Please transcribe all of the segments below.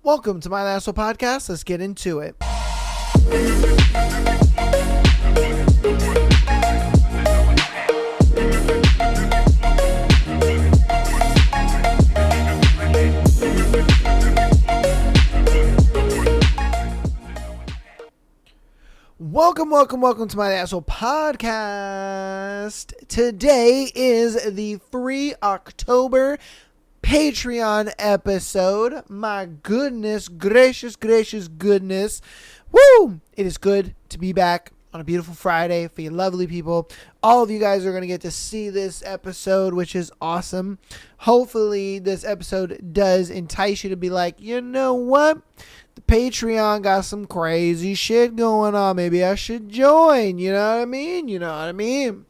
Welcome to my Asshole Podcast. Let's get into it. Welcome to my Asshole Podcast. Today is the free October Patreon episode. My goodness, gracious goodness. Woo! It is good to be back on a beautiful Friday for you lovely people. All of you guys are going to get to see this episode, which is awesome. Hopefully this episode does entice you to be like, you know what? The Patreon got some crazy shit going on. Maybe I should join. You know what I mean?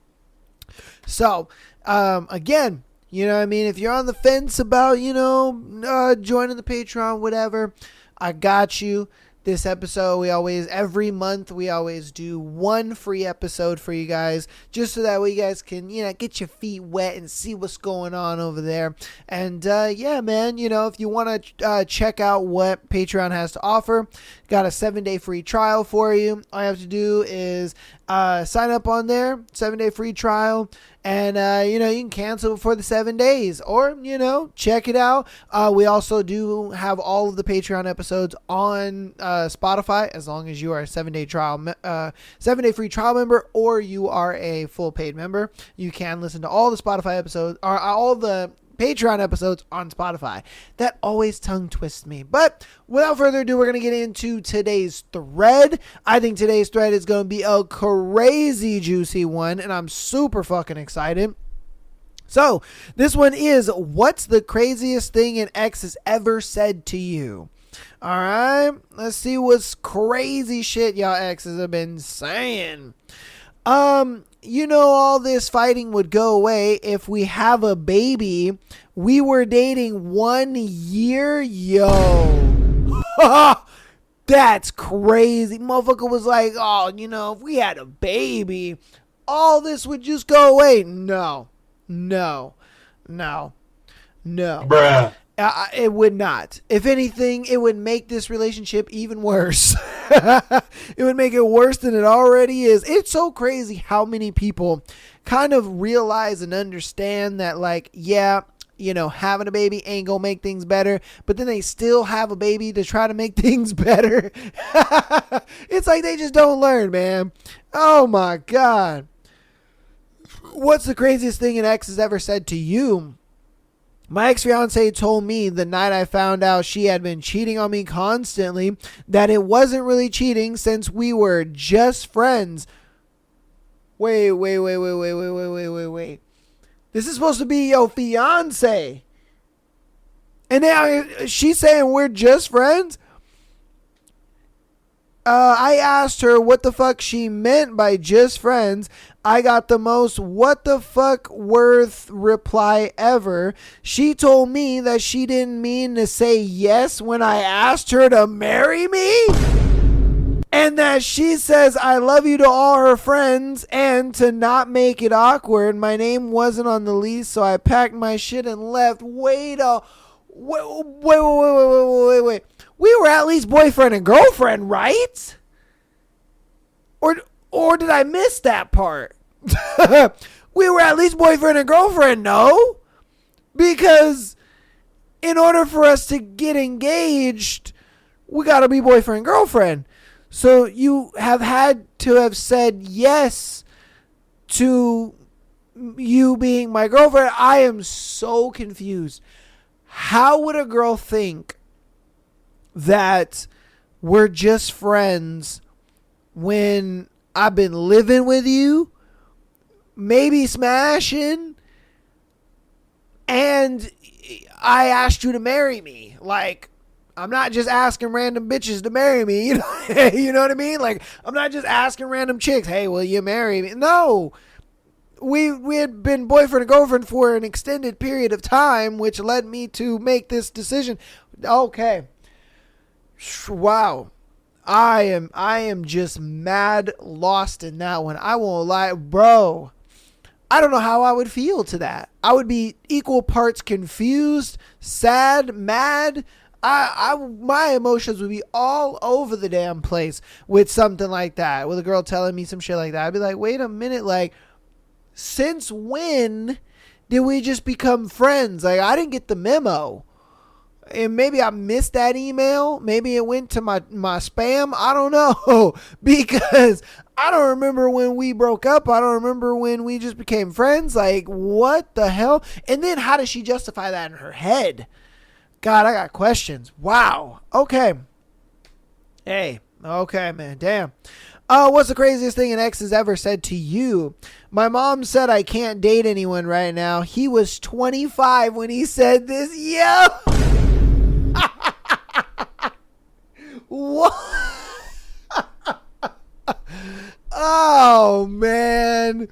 So, again, you know what I mean? If you're on the fence about, joining the Patreon, whatever, I got you. This episode, every month, we always do one free episode for you guys, just so that way you guys can, get your feet wet and see what's going on over there. And, yeah, man, if you want to check out what Patreon has to offer, got a 7-day free trial for you. All you have to do is sign up on there, 7-day free trial. And, you can cancel before the 7 days or, check it out. We also do have all of the Patreon episodes on Spotify, as long as you are a 7-day trial, 7-day free trial member, or you are a full paid member. You can listen to all the Spotify episodes or all the Patreon episodes on Spotify. That always tongue twists me. But without further ado, we're going to get into today's thread. I think today's thread is going to be a crazy juicy one, and I'm super fucking excited. So this one is, what's the craziest thing an ex has ever said to you? All right, let's see what's crazy shit y'all exes have been saying. All this fighting would go away if we have a baby. We were dating 1 year. Yo. That's crazy. Motherfucker was like, if we had a baby, all this would just go away. No. Bruh. It would not. If anything, it would make this relationship even worse. It would make it worse than it already is. It's so crazy how many people kind of realize and understand that, having a baby ain't gonna make things better, but then they still have a baby to try to make things better. It's like they just don't learn, man. Oh my God. What's the craziest thing an ex has ever said to you? My ex-fiance told me the night I found out she had been cheating on me constantly that it wasn't really cheating since we were just friends. Wait. This is supposed to be your fiance. And now she's saying we're just friends? I asked her what the fuck she meant by just friends. I got the most what the fuck worth reply ever. She told me that she didn't mean to say yes when I asked her to marry me. And that she says I love you to all her friends, and to not make it awkward, my name wasn't on the lease, so I packed my shit and left. Wait. We were at least boyfriend and girlfriend, right? Or did I miss that part? We were at least boyfriend and girlfriend, no? Because in order for us to get engaged, we got to be boyfriend and girlfriend. So you have had to have said yes to you being my girlfriend. I am so confused. How would a girl think that we're just friends when I've been living with you, maybe smashing, and I asked you to marry me? Like, I'm not just asking random bitches to marry me. You know what I mean? Like, I'm not just asking random chicks, hey, will you marry me? No. We had been boyfriend and girlfriend for an extended period of time, which led me to make this decision. Okay. Wow. I am just mad lost in that one. I won't lie, bro. I don't know how I would feel to that. I would be equal parts confused, sad, mad. My emotions would be all over the damn place with something like that, with a girl telling me some shit like that. I'd be like, wait a minute, like, since when did we just become friends? Like, I didn't get the memo. And maybe I missed that email. Maybe it went to my spam. I don't know. Because I don't remember when we broke up. I don't remember when we just became friends. Like, what the hell? And then how does she justify that in her head? God, I got questions. Wow. Okay. Hey. Okay, man. Damn. What's the craziest thing an ex has ever said to you? My mom said I can't date anyone right now. He was 25 when he said this. Yo. What? Oh, man.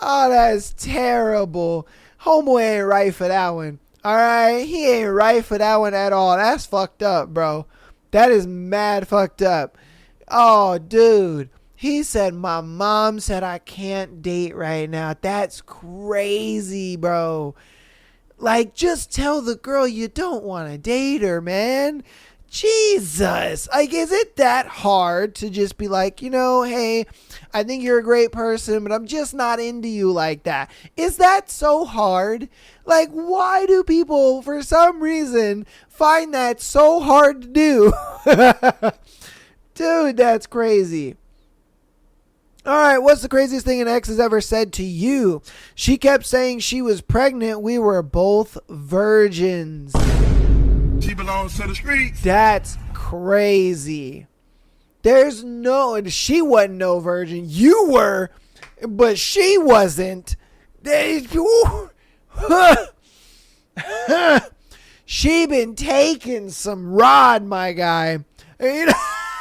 Oh, that's terrible. Homeboy ain't right for that one. All right? He ain't right for that one at all. That's fucked up, bro. That is mad fucked up. Oh, dude. He said, my mom said I can't date right now. That's crazy, bro. Like, just tell the girl you don't want to date her, man. Jesus. Like, is it that hard to just be like, you know, hey, I think you're a great person, but I'm just not into you like that? Is that so hard? Like, why do people, for some reason, find that so hard to do? Dude, that's crazy. All right, what's the craziest thing an ex has ever said to you? She kept saying she was pregnant. We were both virgins. She belongs to the streets. That's crazy. There's no, she wasn't no virgin. You were, but she wasn't. She been taking some rod, my guy. You know,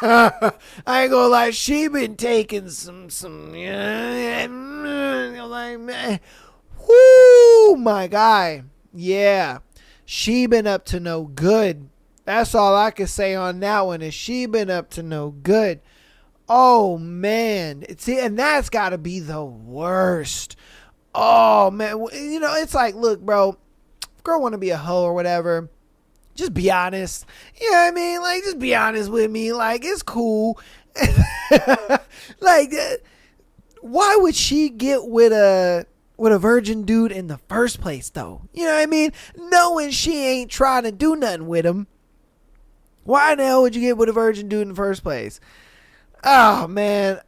I ain't gonna lie, she been taking some like, man. Whoo, my guy. Yeah. She been up to no good. That's all I can say on that one, is she been up to no good. Oh, man. See, and that's got to be the worst. Oh, man. You know, it's like, look, bro, if a girl want to be a hoe or whatever, just be honest. You know what I mean? Like, just be honest with me. Like, it's cool. Like, why would she get with a virgin dude in the first place, though? You know what I mean? Knowing she ain't trying to do nothing with him. Why the hell would you get with a virgin dude in the first place? Oh, man.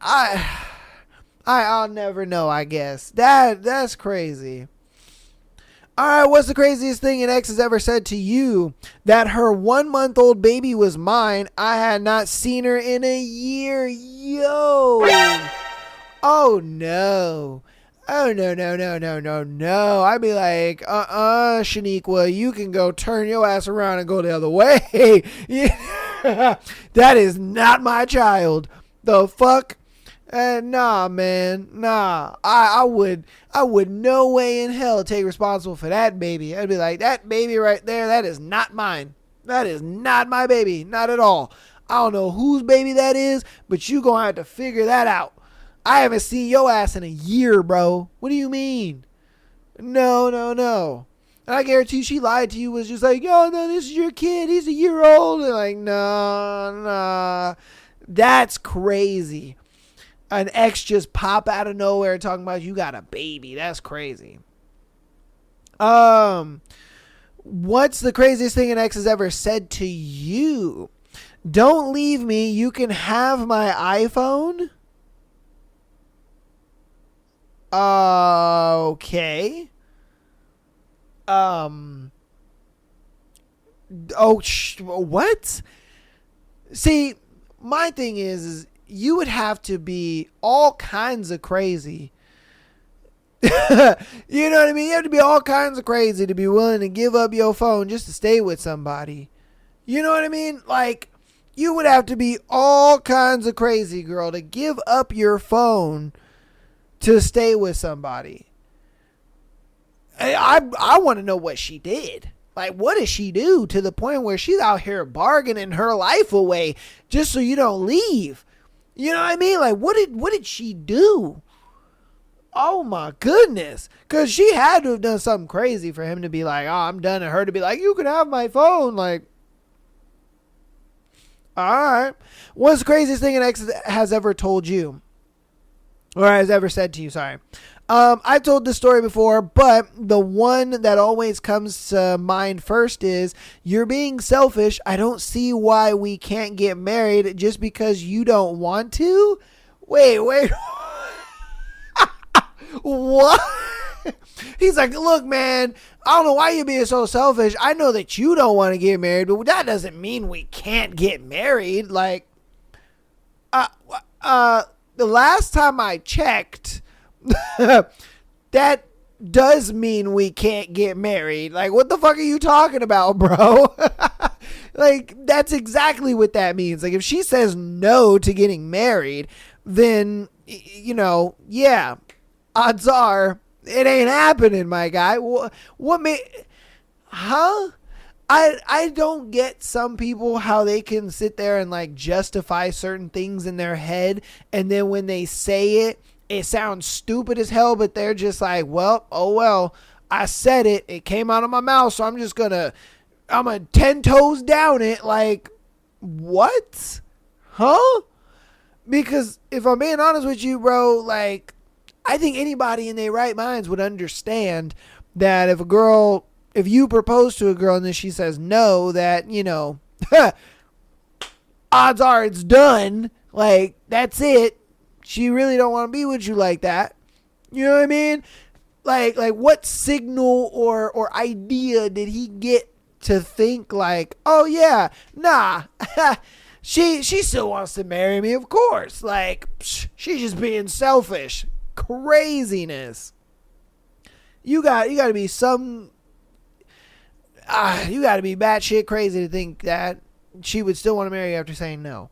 I'll never know, I guess. That's crazy. All right, what's the craziest thing an ex has ever said to you? That her 1-month-old baby was mine. I had not seen her in a year. Yo. Oh, no. Oh, no. I'd be like, Shaniqua, you can go turn your ass around and go the other way. That is not my child. The fuck? Nah, man. Nah. I would no way in hell take responsible for that baby. I'd be like, that baby right there, that is not mine. That is not my baby. Not at all. I don't know whose baby that is, but you gonna have to figure that out. I haven't seen your ass in a year, bro. What do you mean? No. And I guarantee you she lied to you, was just like, oh, no, this is your kid. He's a year old. And like, nah. That's crazy. An ex just pop out of nowhere talking about you got a baby. That's crazy. What's the craziest thing an ex has ever said to you? Don't leave me. You can have my iPhone. Okay. What? See, my thing is you would have to be all kinds of crazy. You know what I mean? You have to be all kinds of crazy to be willing to give up your phone just to stay with somebody. You know what I mean? Like, you would have to be all kinds of crazy, girl, to give up your phone to stay with somebody. I want to know what she did. Like, what did she do to the point where she's out here bargaining her life away just so you don't leave? You know what I mean? Like, what did she do? Oh my goodness. Because she had to have done something crazy for him to be like, oh, I'm done. And her to be like, you can have my phone. Like, All right. What's the craziest thing an ex has ever told you? Or has ever said to you, sorry. I've told this story before, but the one that always comes to mind first is, you're being selfish. I don't see why we can't get married just because you don't want to. Wait. What? He's like, look, man, I don't know why you're being so selfish. I know that you don't want to get married, but that doesn't mean we can't get married. Like, the last time I checked, that does mean we can't get married. Like, what the fuck are you talking about, bro? Like, that's exactly what that means. Like, if she says no to getting married, then, you know, yeah, odds are it ain't happening, my guy. What may, huh? I don't get some people how they can sit there and like justify certain things in their head, and then when they say it, it sounds stupid as hell, but they're just like, well, oh well, I said it. It came out of my mouth, so I'm a 10 toes down it. Like, what? Huh? Because if I'm being honest with you, bro, like, I think anybody in their right minds would understand that if you propose to a girl and then she says no, that, you know, odds are it's done. Like, that's it. She really don't want to be with you like that. You know what I mean? Like what signal or idea did he get to think like, oh yeah, nah, she still wants to marry me, of course. Like, she's just being selfish. Craziness. You got to be some. You got to be batshit crazy to think that she would still want to marry you after saying no.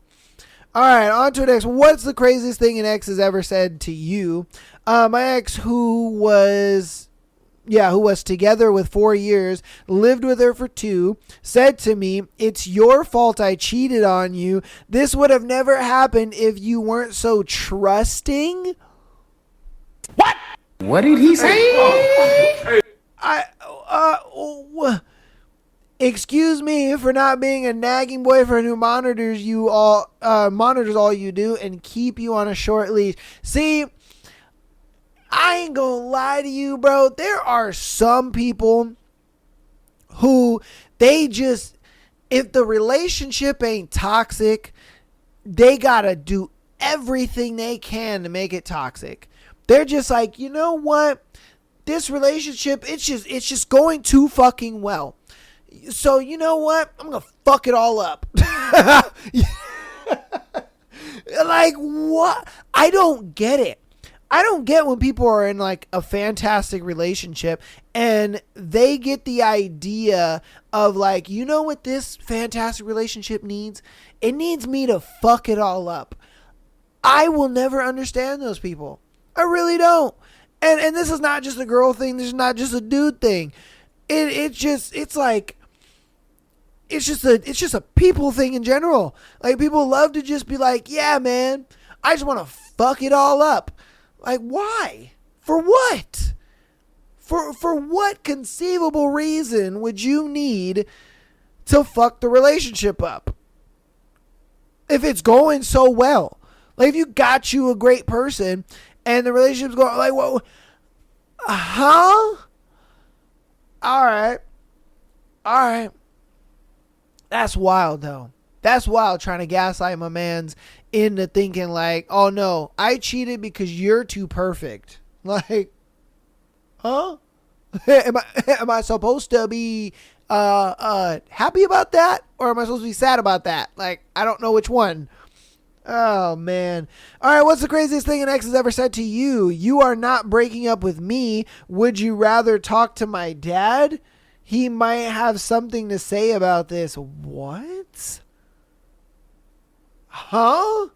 All right, on to the next. What's the craziest thing an ex has ever said to you? My ex, who was together with 4 years, lived with her for 2, said to me, "It's your fault I cheated on you. This would have never happened if you weren't so trusting." What did he say? Excuse me for not being a nagging boyfriend who monitors all you do and keep you on a short leash. See, I ain't gonna lie to you, bro. There are some people who if the relationship ain't toxic, they gotta do everything they can to make it toxic. They're just like, you know what? This relationship, it's just going too fucking well. So, you know what? I'm going to fuck it all up. Like, what? I don't get it. I don't get when people are in like a fantastic relationship and they get the idea of like, you know what this fantastic relationship needs? It needs me to fuck it all up. I will never understand those people. I really don't. And this is not just a girl thing. This is not just a dude thing. It's just a people thing in general. Like, people love to just be like, yeah, man, I just want to fuck it all up. Like, why? For what? For what conceivable reason would you need to fuck the relationship up? If it's going so well. Like, if you got you a great person and the relationship's going like, whoa, huh? All right. That's wild, though. That's wild, trying to gaslight my mans into thinking like, oh no, I cheated because you're too perfect. Like, huh? Am I supposed to be happy about that, or am I supposed to be sad about that? Like, I don't know which one. Oh, man. All right, what's the craziest thing an ex has ever said to you? You are not breaking up with me. Would you rather talk to my dad? He might have something to say about this. What? Huh?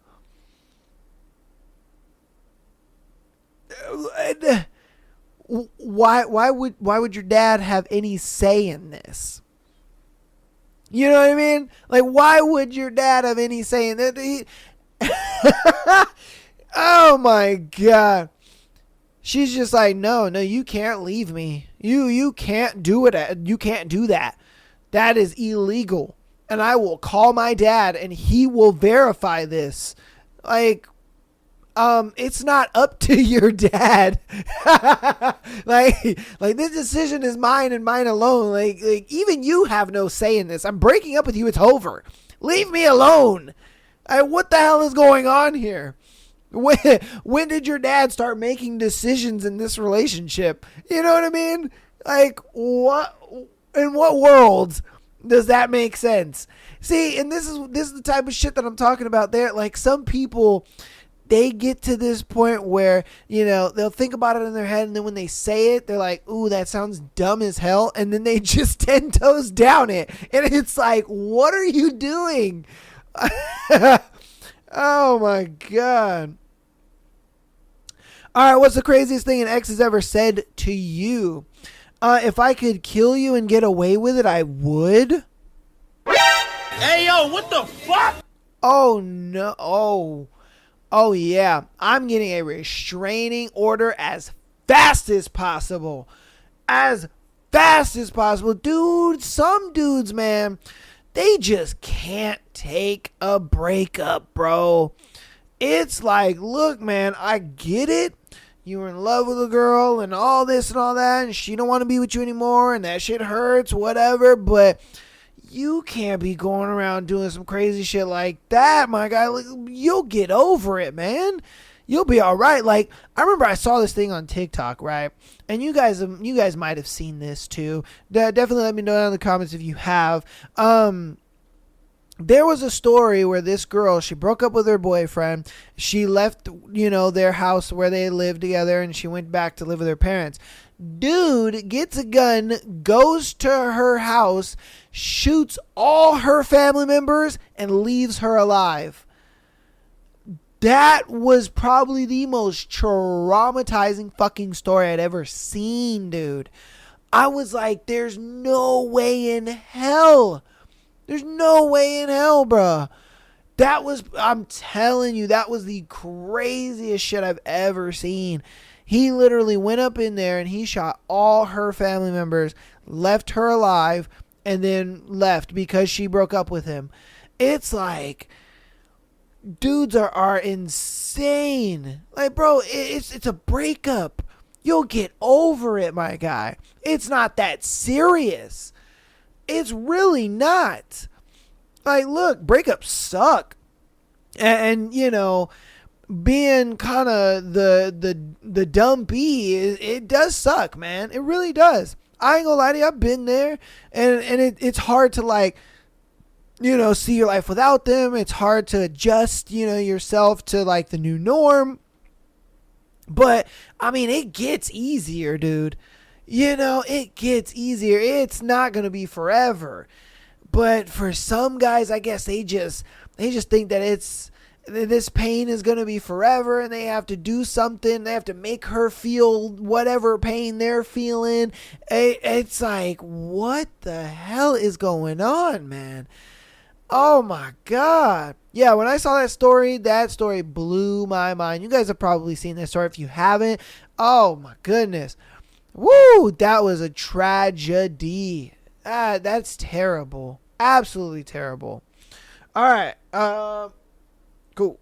Why would your dad have any say in this? You know what I mean? Like, why would your dad have any say in that? Oh my God. She's just like, no, you can't leave me. You can't do it. You can't do that. That is illegal. and I will call my dad and he will verify this. Like, it's not up to your dad. like this decision is mine and mine alone. Like even you have no say in this. I'm breaking up with you. It's over. Leave me alone. What the hell is going on here? When did your dad start making decisions in this relationship? You know what I mean? Like, what, in what world does that make sense? See, and this is the type of shit that I'm talking about there. Like, some people, they get to this point where, you know, they'll think about it in their head, and then when they say it, they're like, ooh, that sounds dumb as hell, and then they just 10 toes down it. And it's like, what are you doing? Oh my God. All right, what's the craziest thing an ex has ever said to you? If I could kill you and get away with it, I would. Hey, yo, what the fuck? Oh, no. Oh, yeah. I'm getting a restraining order as fast as possible. As fast as possible. Dude, some dudes, man, they just can't take a breakup, bro. It's like, look, man, I get it. You were in love with a girl and all this and all that, and she don't want to be with you anymore, and that shit hurts, whatever, but you can't be going around doing some crazy shit like that, my guy. Like, you'll get over it, man. You'll be all right. Like, I remember I saw this thing on TikTok, right? And you guys might have seen this too. Definitely let me know down in the comments if you have. There was a story where this girl, she broke up with her boyfriend. She left, you know, their house where they lived together, and she went back to live with her parents. Dude gets a gun, goes to her house, shoots all her family members, and leaves her alive. That was probably the most traumatizing fucking story I'd ever seen, dude. I was like, there's no way in hell. There's no way in hell, bruh. I'm telling you, that was the craziest shit I've ever seen. He literally went up in there and he shot all her family members, left her alive, and then left because she broke up with him. It's like, dudes are insane. Like, bro, it's a breakup. You'll get over it, my guy. It's not that serious. It's really not. Like, look, breakups suck. And you know, being kind of the dumb bee, it does suck, man. It really does. I ain't gonna lie to you. I've been there. And it's hard to, like, you know, see your life without them. It's hard to adjust, you know, yourself to, like, the new norm. But, I mean, it gets easier, dude. You know, it gets easier. It's not going to be forever. But for some guys, I guess they just think that this pain is going to be forever, and they have to do something. They have to make her feel whatever pain they're feeling. It's like, what the hell is going on, man? Oh my God. Yeah, when I saw that story blew my mind. You guys have probably seen that story. If you haven't, oh my goodness. Woo, that was a tragedy. That's terrible. Absolutely terrible. All right. Cool.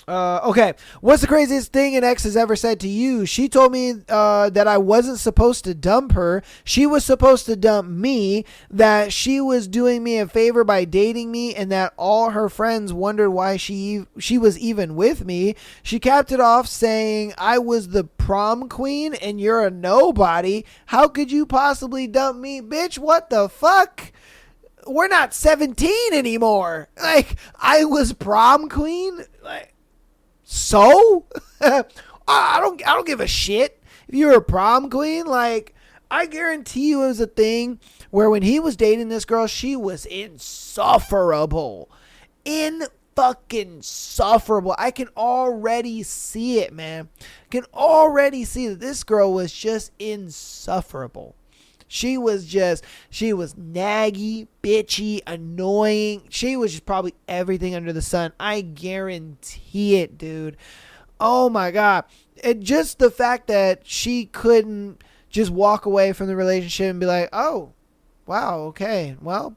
Okay. What's the craziest thing an ex has ever said to you? She told me that I wasn't supposed to dump her. She was supposed to dump me, that she was doing me a favor by dating me, and that all her friends wondered why she was even with me. She capped it off saying, I was the prom queen and you're a nobody. How could you possibly dump me? Bitch, what the fuck? We're not 17 anymore. Like, I was prom queen? Like, so? I don't give a shit if you're a prom queen. Like, I guarantee you it was a thing where when he was dating this girl, she was insufferable. Fucking insufferable. I can already see it, man. I can already see that this girl was just insufferable. She was naggy, bitchy, annoying. She was just probably everything under the sun. I guarantee it, dude. Oh my God. And just the fact that she couldn't just walk away from the relationship and be like, oh, Wow. Okay. Well,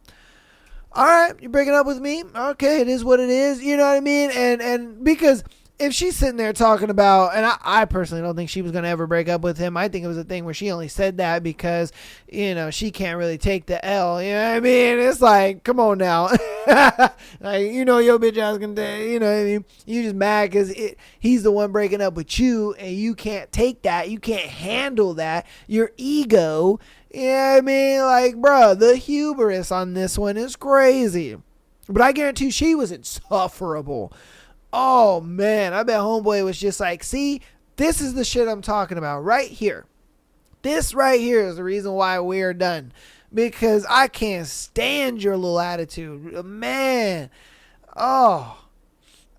all right. You're breaking up with me. Okay. It is what it is. You know what I mean? And because if she's sitting there talking about, and I personally don't think she was going to ever break up with him. I think it was a thing where she only said that because, she can't really take the L. You know what I mean? It's like, come on now. Like, your bitch ass can, you know what I mean? You just mad because he's the one breaking up with you and you can't take that. You can't handle that. Your ego. You know what I mean? Like, bro, the hubris on this one is crazy. But I guarantee she was insufferable. Oh, man, I bet homeboy was just like, see, this is the shit I'm talking about right here. This right here is the reason why we're done. Because I can't stand your little attitude. Man. Oh.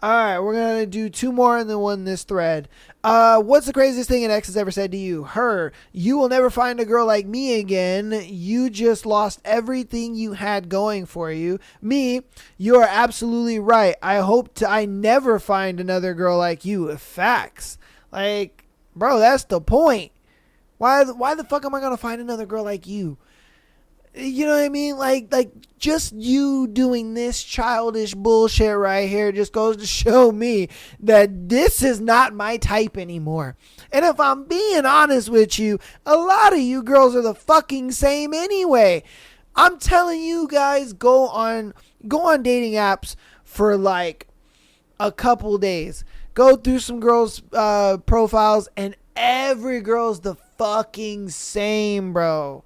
All right, we're going to do 2 more and then one in this thread. What's the craziest thing an ex has ever said to you? Her, you will never find a girl like me again. You just lost everything you had going for you. Me, you are absolutely right. I hope I never find another girl like you. Facts. Like, bro, that's the point. Why the fuck am I going to find another girl like you? You know what I mean? Like just you doing this childish bullshit right here just goes to show me that this is not my type anymore. And if I'm being honest with you, a lot of you girls are the fucking same anyway. I'm telling you guys, go on dating apps for like a couple days. Go through some girls' profiles and every girl's the fucking same, bro.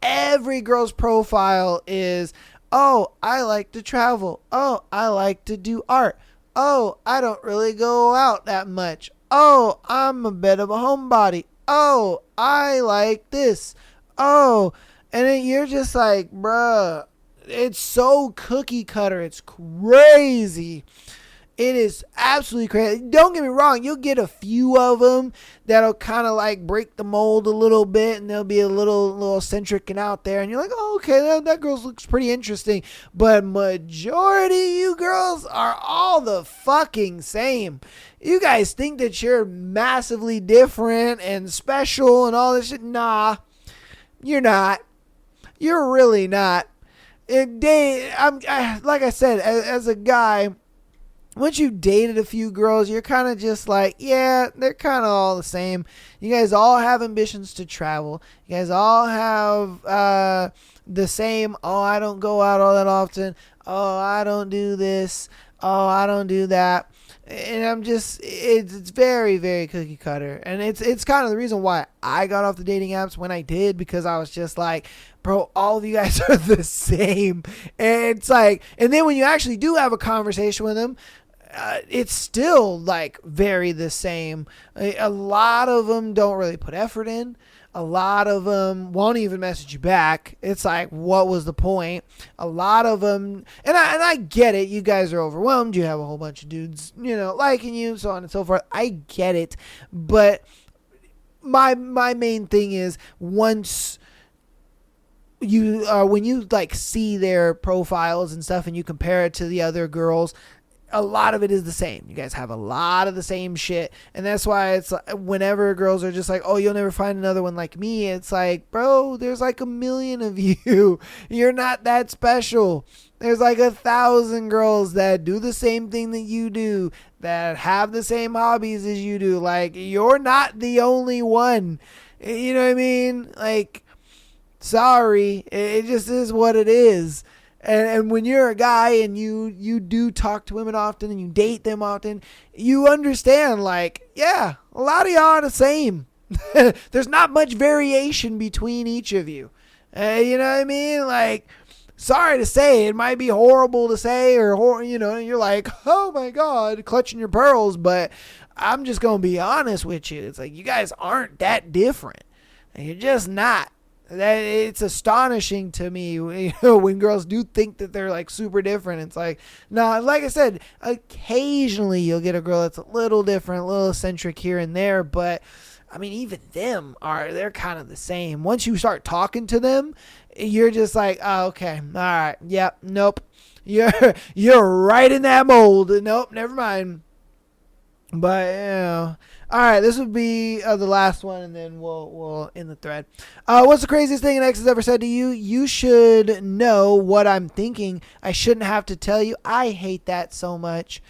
Every girl's profile is, oh, I like to travel. Oh, I like to do art. Oh, I don't really go out that much. Oh, I'm a bit of a homebody. Oh, I like this. Oh, and then you're just like, bruh, it's so cookie cutter. It's crazy. It is absolutely crazy. Don't get me wrong. You'll get a few of them that'll kind of like break the mold a little bit, and they'll be a little eccentric and out there. And you're like, oh, okay, that girl looks pretty interesting. But majority of you girls are all the fucking same. You guys think that you're massively different and special and all this shit. Nah, you're not. You're really not. Like I said, as a guy, once you've dated a few girls, you're kind of just like, yeah, they're kind of all the same. You guys all have ambitions to travel. You guys all have the same, oh, I don't go out all that often. Oh, I don't do this. Oh, I don't do that. And I'm just, it's very, very cookie cutter. And it's kind of the reason why I got off the dating apps when I did, because I was just like, bro, all of you guys are the same. And it's like, and then when you actually do have a conversation with them, it's still like very the same. A lot of them don't really put effort in. A lot of them won't even message you back. It's like, what was the point? A lot of them, and I get it. You guys are overwhelmed. You have a whole bunch of dudes, liking you, so on and so forth. I get it. But my main thing is, once you when you like see their profiles and stuff and you compare it to the other girls, a lot of it is the same. You guys have a lot of the same shit. And that's why it's like, whenever girls are just like, oh, you'll never find another one like me. It's like, bro, there's like 1 million of you. You're not that special. There's like 1,000 girls that do the same thing that you do, that have the same hobbies as you do. Like, you're not the only one. You know what I mean? Like, sorry. It just is what it is. And when you're a guy and you do talk to women often and you date them often, you understand, like, yeah, a lot of y'all are the same. There's not much variation between each of you. You know what I mean? Like, sorry to say, it might be horrible to say, or you're like, oh my God, clutching your pearls. But I'm just going to be honest with you. It's like, you guys aren't that different. You're just not. That it's astonishing to me, when girls do think that they're like super different. It's like, no, like I said, occasionally you'll get a girl that's a little different, a little eccentric here and there, but I mean, even they're kind of the same. Once you start talking to them, you're just like, oh, okay, all right, yep, nope, you're right in that mold. Nope, never mind. But all right, this would be the last one, and then we'll end the thread. What's the craziest thing an ex has ever said to you? You should know what I'm thinking. I shouldn't have to tell you. I hate that so much.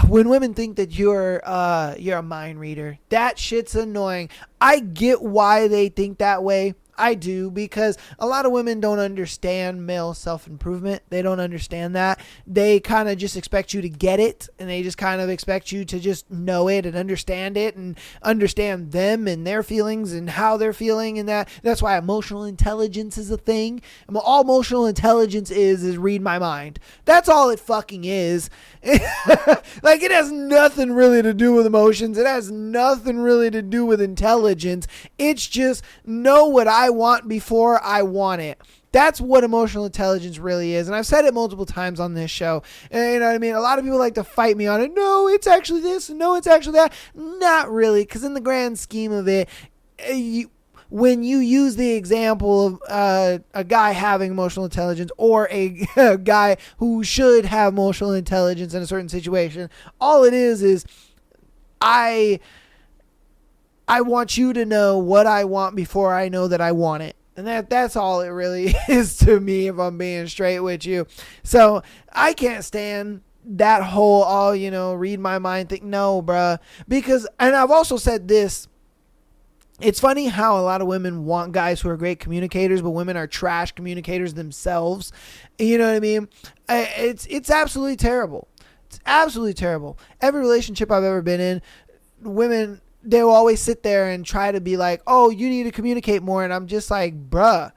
When women think that you're a mind reader, that shit's annoying. I get why they think that way. I do, because a lot of women don't understand male self-improvement. They don't understand that. They kind of just expect you to get it, and they just kind of expect you to just know it and understand it and understand them and their feelings and how they're feeling, and that's why emotional intelligence is a thing. All emotional intelligence is read my mind. That's all it fucking is. Like, it has nothing really to do with emotions. It has nothing really to do with intelligence. It's just know what I want before I want it. That's what emotional intelligence really is. And I've said it multiple times on this show. And you know what I mean? A lot of people like to fight me on it. No, it's actually this. No, it's actually that. Not really. Because in the grand scheme of it, when you use the example of a guy having emotional intelligence or a guy who should have emotional intelligence in a certain situation, all it is I want you to know what I want before I know that I want it. And that's all it really is to me, if I'm being straight with you. So I can't stand that whole, read my mind thing. No, bruh. Because, and I've also said this, it's funny how a lot of women want guys who are great communicators, but women are trash communicators themselves. You know what I mean? It's absolutely terrible. It's absolutely terrible. Every relationship I've ever been in, women, they'll always sit there and try to be like, oh, you need to communicate more. And I'm just like, bruh,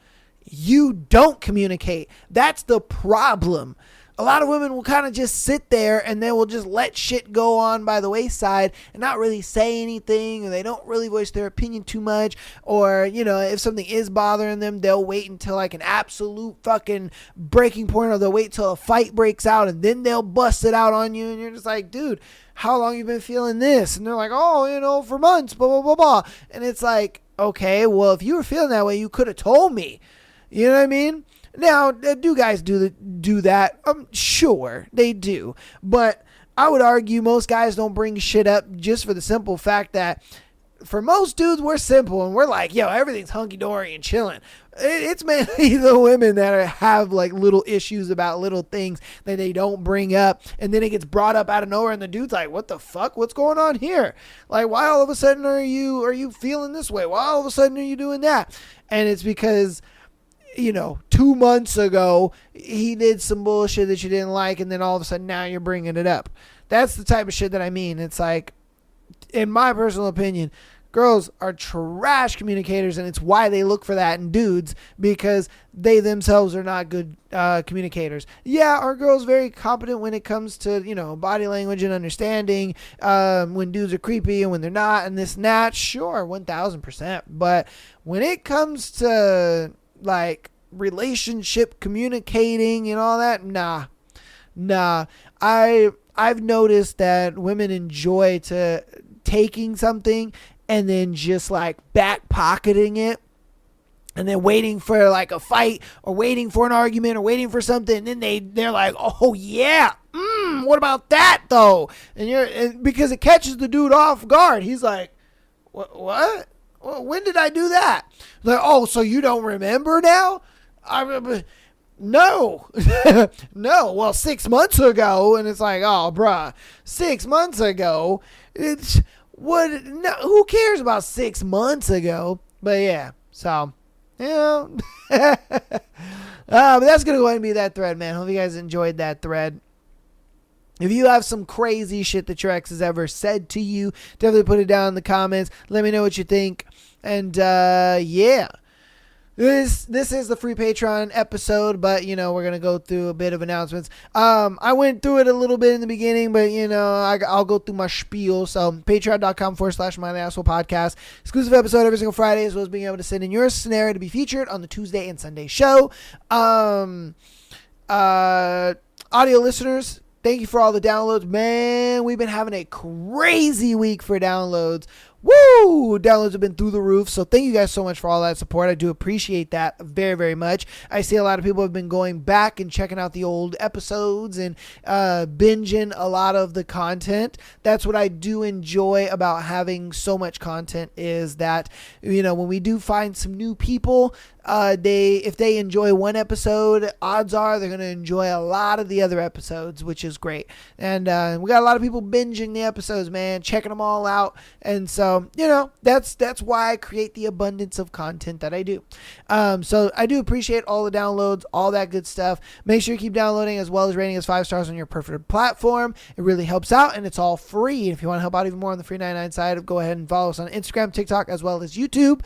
you don't communicate. That's the problem. A lot of women will kind of just sit there and they will just let shit go on by the wayside and not really say anything, or they don't really voice their opinion too much. Or, if something is bothering them, they'll wait until like an absolute fucking breaking point, or they'll wait till a fight breaks out and then they'll bust it out on you. And you're just like, dude, how long you been feeling this? And they're like, oh, for months, blah, blah, blah, blah. And it's like, okay, well, if you were feeling that way, you could have told me. You know what I mean? Now, do guys do that? Sure, they do. But I would argue most guys don't bring shit up just for the simple fact that for most dudes, we're simple and we're like, yo, everything's hunky-dory and chilling. It's mainly the women that have like little issues about little things that they don't bring up, and then it gets brought up out of nowhere, and the dude's like, what the fuck? What's going on here? Like, why all of a sudden are you feeling this way? Why all of a sudden are you doing that? And it's because 2 months ago, he did some bullshit that you didn't like, and then all of a sudden now you're bringing it up. That's the type of shit that I mean. It's like, in my personal opinion, girls are trash communicators, and it's why they look for that in dudes, because they themselves are not good communicators. Yeah, are girls very competent when it comes to, body language and understanding when dudes are creepy and when they're not, and this and that? Sure, 1000%. But when it comes to like relationship communicating and all that, nah. I've noticed that women enjoy taking something and then just like back pocketing it, and then waiting for like a fight or waiting for an argument or waiting for something, and then they're like, oh yeah, what about that though? And because it catches the dude off guard. He's like, what? Well, when did I do that? Like, oh, so you don't remember now? No. No. Well, 6 months ago. And it's like, oh, bruh, 6 months ago. It's what? No, who cares about 6 months ago? But yeah, so, but that's going to go ahead and be that thread, man. Hope you guys enjoyed that thread. If you have some crazy shit that your ex has ever said to you, definitely put it down in the comments. Let me know what you think. And yeah. This is the free Patreon episode, but, we're going to go through a bit of announcements. I went through it a little bit in the beginning, but, I'll go through my spiel. So, patreon.com/myasshole podcast. Exclusive episode every single Friday, as well as being able to send in your scenario to be featured on the Tuesday and Sunday show. Audio listeners, thank you for all the downloads. Man, we've been having a crazy week for downloads. Woo! Downloads have been through the roof. So thank you guys so much for all that support. I do appreciate that very, very much. I see a lot of people have been going back and checking out the old episodes and binging a lot of the content. That's what I do enjoy about having so much content, is that, you know, when we do find some new people, if they enjoy one episode, odds are they're going to enjoy a lot of the other episodes, which is great. And we got a lot of people binging the episodes, man, checking them all out. And so, you know, that's why I create the abundance of content that I do. So I do appreciate all the downloads, all that good stuff. Make sure you keep downloading, as well as rating us 5 stars on your preferred platform. It really helps out, and it's all free. And if you want to help out even more on the free 99 side, go ahead and follow us on Instagram, TikTok, as well as YouTube.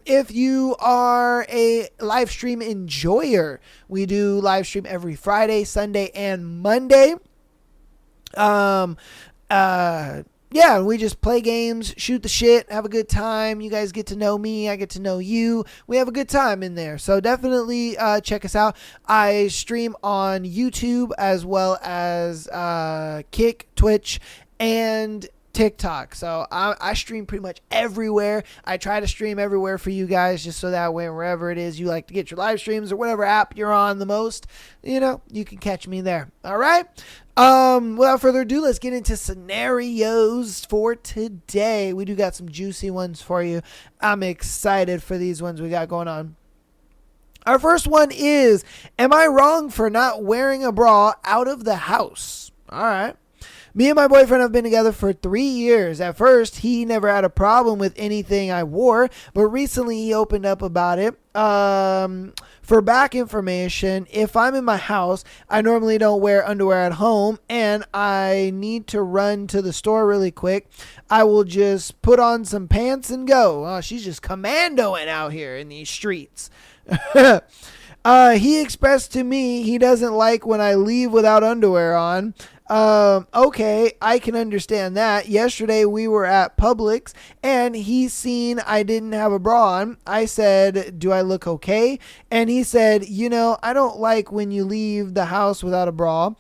If you are a live stream enjoyer, we do live stream every Friday, Sunday, and Monday. Yeah, we just play games, shoot the shit, have a good time. You guys get to know me, I get to know you. We have a good time in there. So definitely check us out. I stream on YouTube as well as Kick, Twitch, and TikTok. So I stream pretty much everywhere. I try to stream everywhere for you guys, just so that way, wherever it is you like to get your live streams or whatever app you're on the most, you know, you can catch me there. All right. Without further ado, let's get into scenarios for today. We do got some juicy ones for you. I'm excited for these ones we got going on. Our first one is, am I wrong for not wearing a bra out of the house? All right. Me and my boyfriend have been together for 3 years. At first, he never had a problem with anything I wore, but recently he opened up about it. For back information, if I'm in my house, I normally don't wear underwear at home, and I need to run to the store really quick, I will just put on some pants and go. Oh, she's just commandoing out here in these streets. He expressed to me he doesn't like when I leave without underwear on. Okay, I can understand that. Yesterday we were at Publix and he seen I didn't have a bra on. I said, do I look okay? And he said, you know, I don't like when you leave the house without a bra.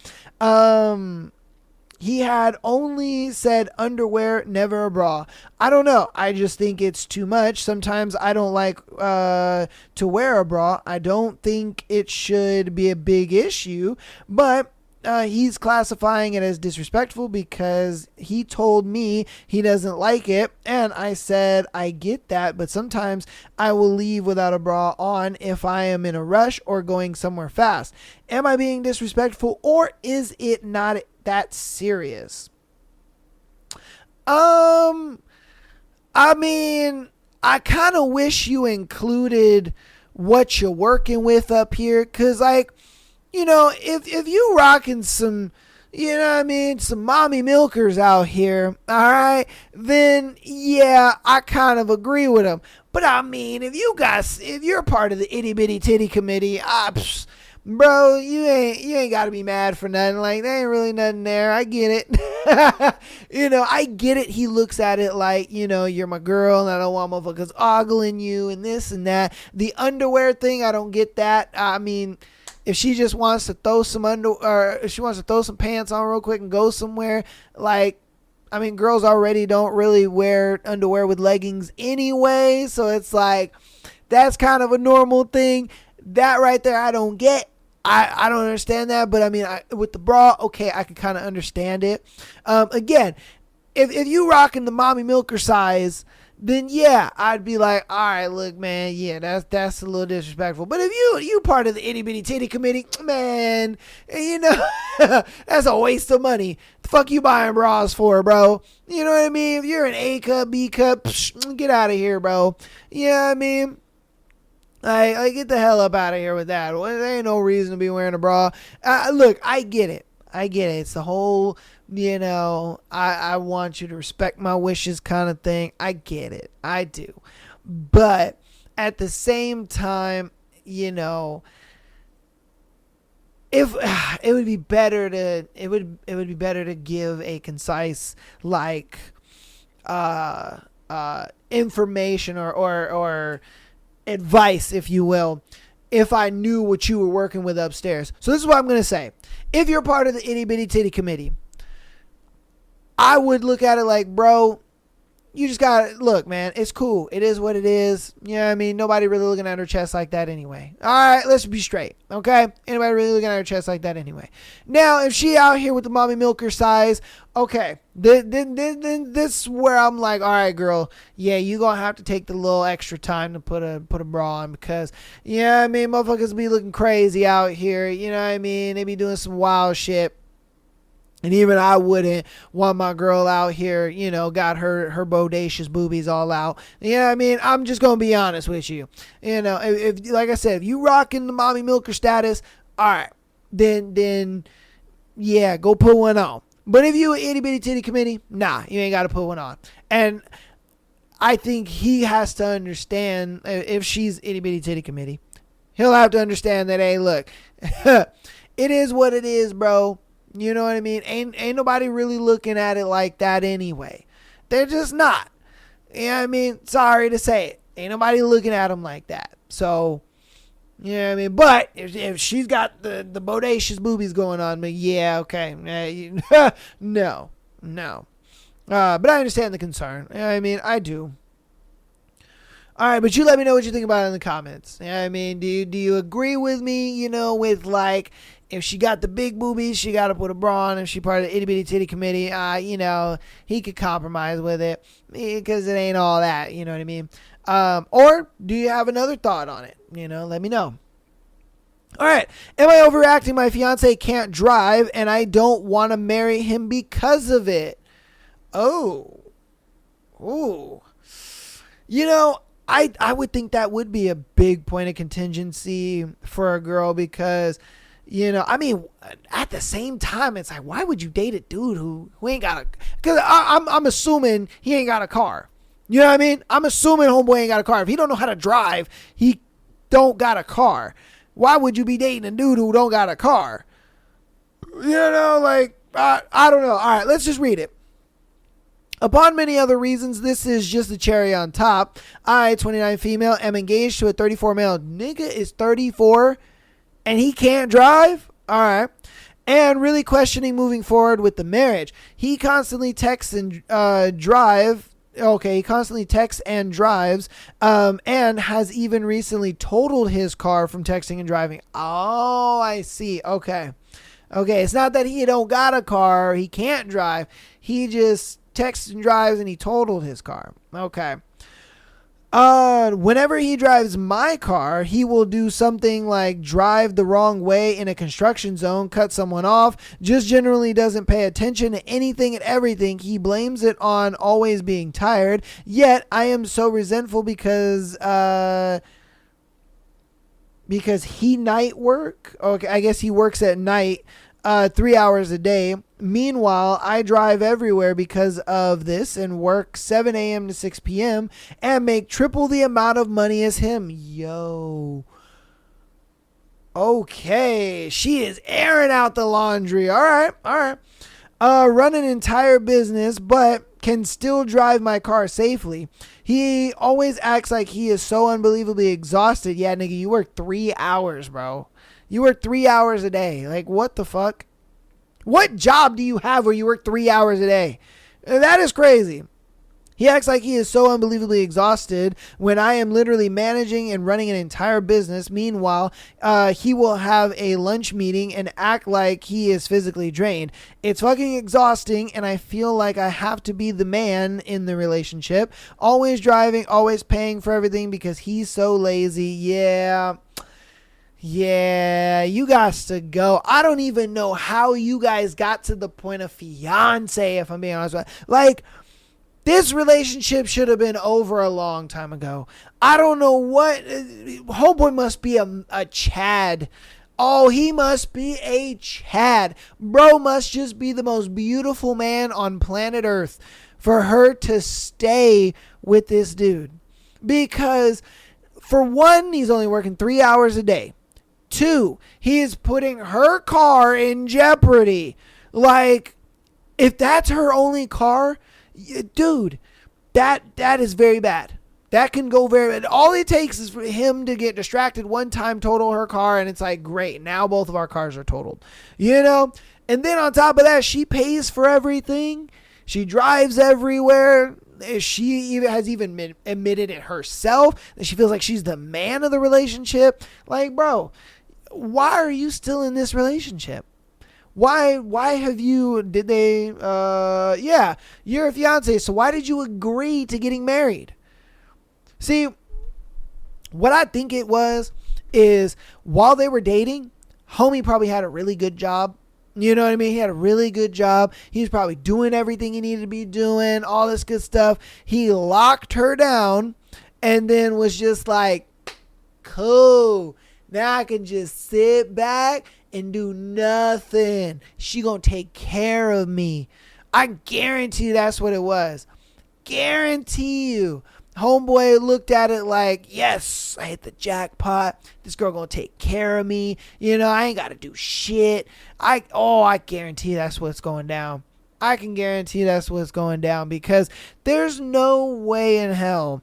He had only said underwear, never a bra. I don't know. I just think it's too much. Sometimes I don't like to wear a bra. I don't think it should be a big issue, but he's classifying it as disrespectful because he told me he doesn't like it. And I said, I get that, but sometimes I will leave without a bra on if I am in a rush or going somewhere fast. Am I being disrespectful, or is it not that serious? I mean, I kind of wish you included what you're working with up here, because, like, you know, if you rocking some, you know what I mean, some mommy milkers out here, all right, then yeah, I kind of agree with them. But I mean, if you're part of the itty bitty titty committee, bro, you ain't got to be mad for nothing. Like, there ain't really nothing there. I get it. You know, I get it. He looks at it like, you know, you're my girl and I don't want motherfuckers ogling you and this and that. The underwear thing, I don't get that. I mean, if she just wants to throw some if she wants to throw some pants on real quick and go somewhere, like, I mean, girls already don't really wear underwear with leggings anyway. So it's like, that's kind of a normal thing. That right there, I don't get. I don't understand that. But I mean, with the bra, okay, I can kind of understand it. Again, if you rocking the mommy milker size, then yeah, I'd be like, all right, look, man, yeah, that's a little disrespectful. But if you part of the itty bitty titty committee, man, you know, that's a waste of money. The fuck you buying bras for, bro? You know what I mean? If you're an A cup, B cup, get out of here, bro. Yeah, I mean, I get the hell up out of here with that. Well, there ain't no reason to be wearing a bra. Look, I get it. It's the whole, you know, I want you to respect my wishes kind of thing. I get it. I do. But at the same time, you know, if it would be better to give a concise, like, information or advice, if you will, if I knew what you were working with upstairs. So this is what I'm going to say. If you're part of the itty bitty titty committee, I would look at it like, bro, you just gotta look, man. It's cool. It is what it is. You know what I mean? Nobody really looking at her chest like that anyway. All right, let's be straight, okay? Anybody really looking at her chest like that anyway? Now, if she out here with the mommy milker size, okay, then this is where I'm like, all right, girl, yeah, you gonna have to take the little extra time to put a bra on because, you know what I mean, motherfuckers be looking crazy out here. You know what I mean? They be doing some wild shit. And even I wouldn't want my girl out here, you know, got her bodacious boobies all out. You know what I mean? I'm just going to be honest with you. You know, if like I said, if you rocking the mommy milker status, all right, then yeah, go put one on. But if you an itty bitty titty committee, nah, you ain't got to put one on. And I think he has to understand, if she's itty bitty titty committee, he'll have to understand that, hey, look, it is what it is, bro. You know what I mean? Ain't nobody really looking at it like that anyway. They're just not. You know what I mean? Sorry to say it. Ain't nobody looking at them like that. So, you know what I mean? But if she's got the bodacious boobies going on, but yeah, okay. No. But I understand the concern. You know what I mean? I do. All right, but you let me know what you think about it in the comments. You know what I mean? Do you agree with me, you know, with like, if she got the big boobies, she got to put a bra on. If she part of the itty bitty titty committee, you know, he could compromise with it because it ain't all that. You know what I mean? Or do you have another thought on it? You know, let me know. All right. Am I overreacting? My fiance can't drive and I don't want to marry him because of it. Oh. Ooh. You know, I would think that would be a big point of contingency for a girl because, you know, I mean, at the same time, it's like, why would you date a dude who ain't got a... Because I'm assuming he ain't got a car. You know what I mean? I'm assuming homeboy ain't got a car. If he don't know how to drive, he don't got a car. Why would you be dating a dude who don't got a car? You know, like, I don't know. All right, let's just read it. Upon many other reasons, this is just the cherry on top. I, 29 female, am engaged to a 34 male. Nigga is 34 and he can't drive? All right. And really questioning moving forward with the marriage. He constantly texts and drives, and has even recently totaled his car from texting and driving. Oh, I see. Okay. It's not that he don't got a car, he can't drive. He just texts and drives and he totaled his car. Okay. Whenever he drives my car, he will do something like drive the wrong way in a construction zone, cut someone off, just generally doesn't pay attention to anything and everything. He blames it on always being tired. Yet I am so resentful because he night work. Okay, I guess he works at night, 3 hours a day. Meanwhile, I drive everywhere because of this and work 7 a.m. to 6 p.m. and make triple the amount of money as him. Yo. Okay. She is airing out the laundry. All right. Run an entire business, but can still drive my car safely. He always acts like he is so unbelievably exhausted. Yeah, nigga, you work 3 hours, bro. You work 3 hours a day. Like, what the fuck? What job do you have where you work 3 hours a day? That is crazy. He acts like he is so unbelievably exhausted when I am literally managing and running an entire business. Meanwhile, he will have a lunch meeting and act like he is physically drained. It's fucking exhausting, and I feel like I have to be the man in the relationship. Always driving, always paying for everything because he's so lazy. Yeah, you guys to go. I don't even know how you guys got to the point of fiance, if I'm being honest with you. Like, this relationship should have been over a long time ago. I don't know what. Homeboy must be a Chad. Oh, he must be a Chad. Bro must just be the most beautiful man on planet Earth for her to stay with this dude. Because, for one, he's only working 3 hours a day. 2, he is putting her car in jeopardy. Like, if that's her only car, dude, that is very bad. That can go very bad. All it takes is for him to get distracted one time, total her car, and it's like, great, now both of our cars are totaled. You know? And then on top of that, she pays for everything. She drives everywhere. She even has admitted it herself that she feels like she's the man of the relationship. Like, bro, why are you still in this relationship? Why have you, yeah, you're a fiance, so why did you agree to getting married? See, what I think it was is while they were dating, homie probably had a really good job. You know what I mean? He had a really good job. He was probably doing everything he needed to be doing, all this good stuff. He locked her down and then was just like, cool. Now I can just sit back and do nothing. She gonna take care of me. I guarantee you that's what it was. Guarantee you. Homeboy looked at it like, yes, I hit the jackpot. This girl gonna take care of me. You know, I ain't gotta do shit. I guarantee that's what's going down. I can guarantee that's what's going down, because there's no way in hell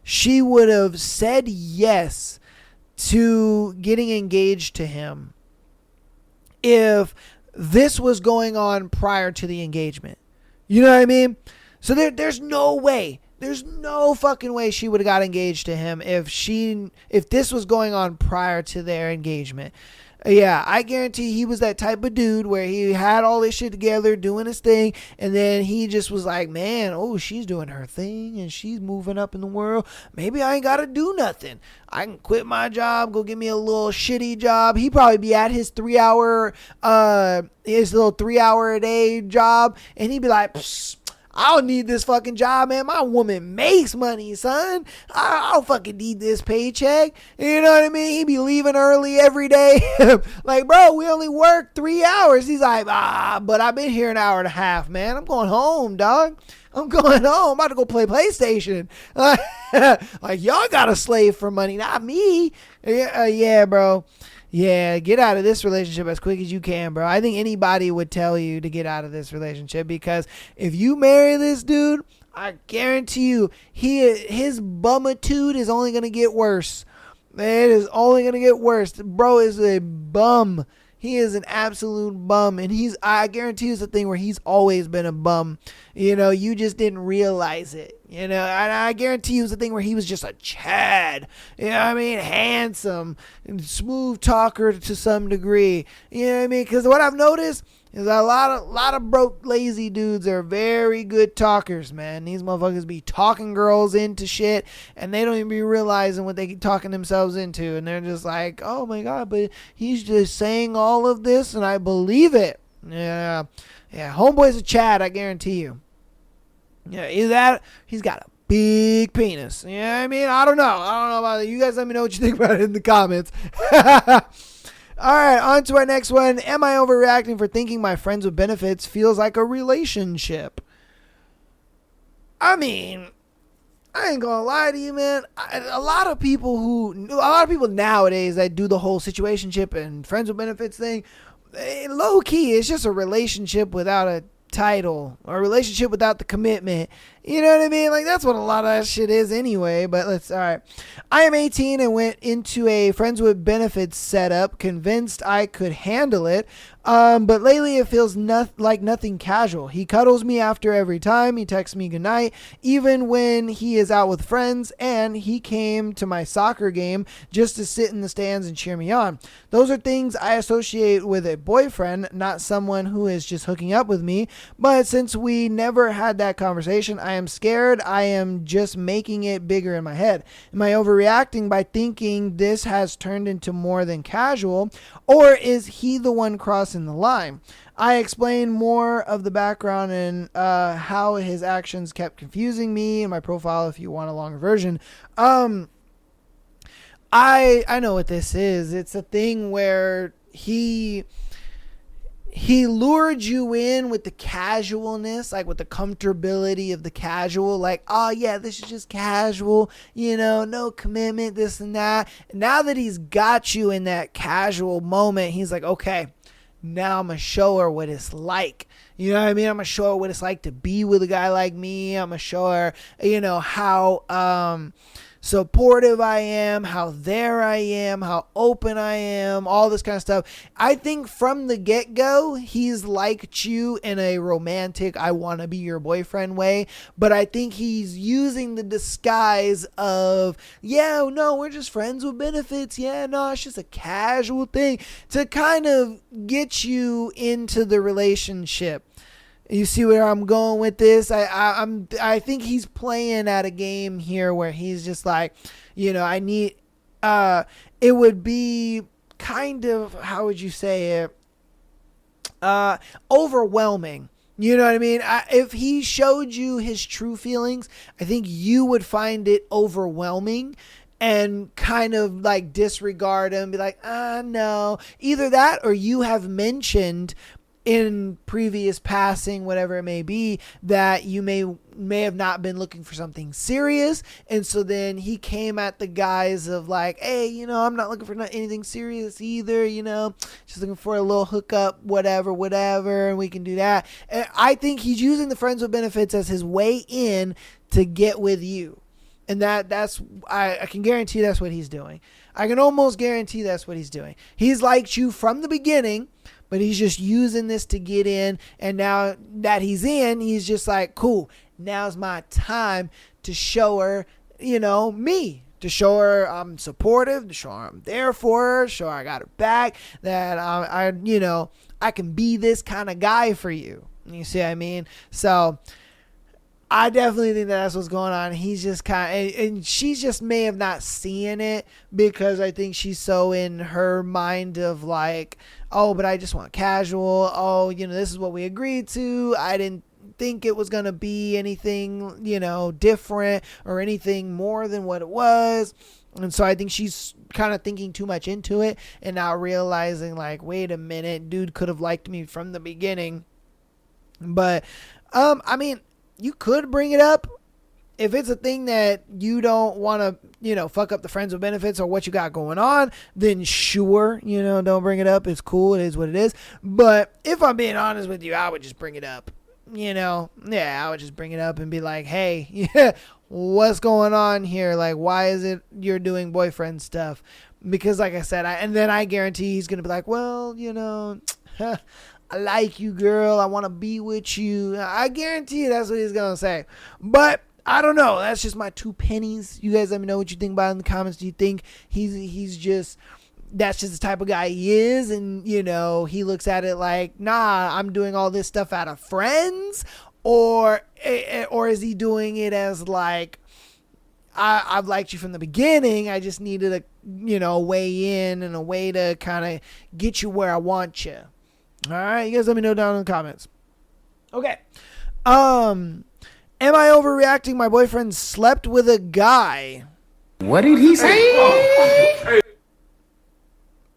she would have said yes to getting engaged to him if this was going on prior to the engagement. You know what I mean? So there's no way. There's no fucking way she would have got engaged to him if this was going on prior to their engagement. Yeah, I guarantee he was that type of dude where he had all this shit together, doing his thing, and then he just was like, man, oh, she's doing her thing and she's moving up in the world. Maybe I ain't got to do nothing. I can quit my job, go get me a little shitty job. He'd probably be at his 3-hour, his little 3-hour a day job, and he'd be like, psst, I don't need this fucking job, man. My woman makes money, son. I don't fucking need this paycheck. You know what I mean? He be leaving early every day. Like, bro, we only work 3 hours. He's like, but I've been here an hour and a half, man. I'm going home, dog. I'm going home. I'm about to go play PlayStation. Like, y'all got a slave for money, not me. Yeah, bro. Yeah, get out of this relationship as quick as you can, bro. I think anybody would tell you to get out of this relationship, because if you marry this dude, I guarantee you his bumitude is only going to get worse. It is only going to get worse. Bro is a bum. He is an absolute bum, and I guarantee you it's a thing where he's always been a bum. You know, you just didn't realize it. You know, and I guarantee you it's a thing where he was just a Chad. You know what I mean? Handsome and smooth talker to some degree. You know what I mean? Because what I've noticed is a lot of broke, lazy dudes are very good talkers, man. These motherfuckers be talking girls into shit, and they don't even be realizing what they keep talking themselves into. And they're just like, oh my God, but he's just saying all of this, and I believe it. Yeah. Homeboy's a Chad, I guarantee you. Yeah, he's got a big penis. You know what I mean? I don't know about it. You guys let me know what you think about it in the comments. All right, on to our next one. Am I overreacting for thinking my friends with benefits feels like a relationship? I mean, I ain't gonna lie to you, man. A lot of people nowadays that do the whole situationship and friends with benefits thing, low key, it's just a relationship without a title, or a relationship without the commitment. You know what I mean? Like, that's what a lot of that shit is anyway. But all right. I am 18 and went into a friends with benefits setup, convinced I could handle it. But lately it feels like nothing casual. He cuddles me after every time. He texts me goodnight, even when he is out with friends, and he came to my soccer game just to sit in the stands and cheer me on. Those are things I associate with a boyfriend, not someone who is just hooking up with me. But since we never had that conversation, I am scared I am just making it bigger in my head. Am I overreacting by thinking this has turned into more than casual, or is he the one crossing the line? I explain more of the background and how his actions kept confusing me in my profile if you want a longer version. I know what this is. It's a thing where he lured you in with the casualness, like with the comfortability of the casual, like, oh yeah, this is just casual, you know, no commitment, this and that. And now that he's got you in that casual moment, he's like, okay, now I'm going to show her what it's like. You know what I mean? I'm going to show her what it's like to be with a guy like me. I'm going to show her, you know, how supportive I am, how there I am, how open I am, all this kind of stuff. I think from the get-go, he's liked you in a romantic, I want to be your boyfriend way, but I think he's using the disguise of, yeah, no, we're just friends with benefits. Yeah, no, it's just a casual thing to kind of get you into the relationship. You see where I'm going with this? I think he's playing at a game here where he's just like, I need, it would be kind of, how would you say it? Overwhelming. You know what I mean? If he showed you his true feelings, I think you would find it overwhelming and kind of like disregard him, be like, no. Either that or you have mentioned in previous passing, whatever it may be, that you may have not been looking for something serious, and so then he came at the guise of like, hey, I'm not looking for anything serious either, just looking for a little hookup, whatever, and we can do that. And I think he's using the friends with benefits as his way in to get with you, and that's I can guarantee that's what he's doing. I can almost guarantee that's what he's doing. He's liked you from the beginning, but he's just using this to get in. And now that he's in, he's just like, cool, now's my time to show her, me. To show her I'm supportive, to show her I'm there for her, show her I got her back, that I can be this kind of guy for you. You see what I mean? So I definitely think that's what's going on. He's just kind of, and she just may have not seen it because I think she's so in her mind of like, oh, but I just want casual. Oh, this is what we agreed to. I didn't think it was going to be anything, different or anything more than what it was. And so I think she's kind of thinking too much into it and now realizing like, wait a minute, dude could have liked me from the beginning. But, I mean, you could bring it up if it's a thing that you don't want to, fuck up the friends with benefits or what you got going on, then sure, don't bring it up. It's cool. It is what it is. But if I'm being honest with you, I would just bring it up, I would just bring it up and be like, hey, what's going on here? Like, why is it you're doing boyfriend stuff? Because like I said, and then I guarantee he's going to be like, well, I like you, girl. I want to be with you. I guarantee you that's what he's going to say. But I don't know. That's just my 2 pennies. You guys let me know what you think about it in the comments. Do you think he's just, that's just the type of guy he is? And, he looks at it like, nah, I'm doing all this stuff out of friends? Or is he doing it as like, I've liked you from the beginning. I just needed a way in and a way to kind of get you where I want you. All right, you guys let me know down in the comments. Okay. Am I overreacting? My boyfriend slept with a guy. What did he say?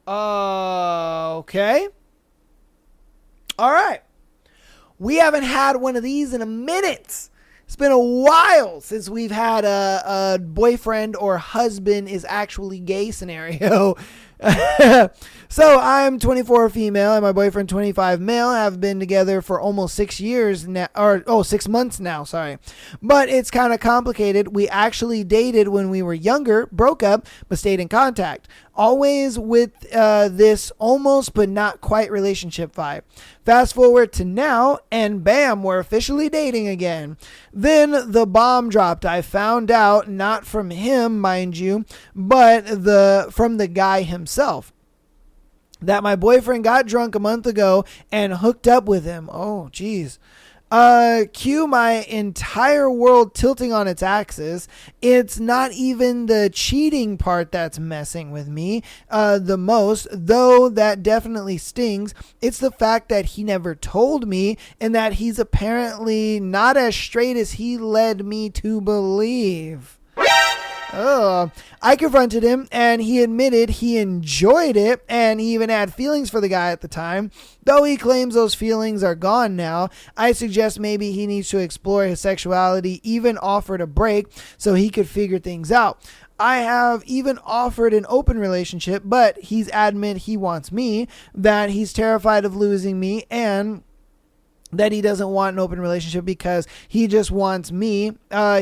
Okay. All right. We haven't had one of these in a minute. It's been a while since we've had a boyfriend or husband is actually gay scenario. So I'm 24 female and my boyfriend 25 male. Have been together for almost 6 years now, 6 months now, sorry. But it's kind of complicated. We actually dated when we were younger, broke up, but stayed in contact. Always with this almost but not quite relationship vibe. Fast forward to now, and bam, we're officially dating again. Then the bomb dropped. I found out, not from him, mind you, but from the guy himself, that my boyfriend got drunk a month ago and hooked up with him. Oh, geez. Cue my entire world tilting on its axis. It's not even the cheating part that's messing with me the most, though that definitely stings. It's the fact that he never told me and that he's apparently not as straight as he led me to believe. I confronted him and he admitted he enjoyed it and he even had feelings for the guy at the time. Though he claims those feelings are gone now, I suggest maybe he needs to explore his sexuality, even offered a break so he could figure things out. I have even offered an open relationship, but he's adamant he wants me, that he's terrified of losing me, and that he doesn't want an open relationship because he just wants me.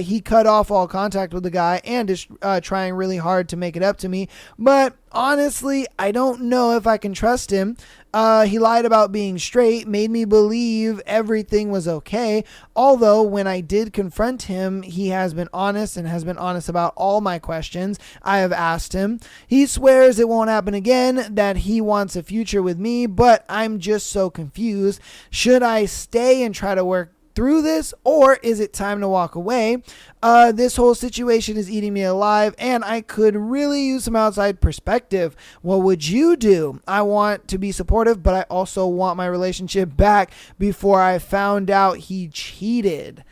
He cut off all contact with the guy and is trying really hard to make it up to me. But honestly, I don't know if I can trust him. He lied about being straight, made me believe everything was okay. Although when I did confront him, he has been honest and has been honest about all my questions I have asked him. He swears it won't happen again, that he wants a future with me, but I'm just so confused. Should I stay and try to work through this, or is it time to walk away? This whole situation is eating me alive, and I could really use some outside perspective. What would you do? I want to be supportive, but I also want my relationship back before I found out he cheated.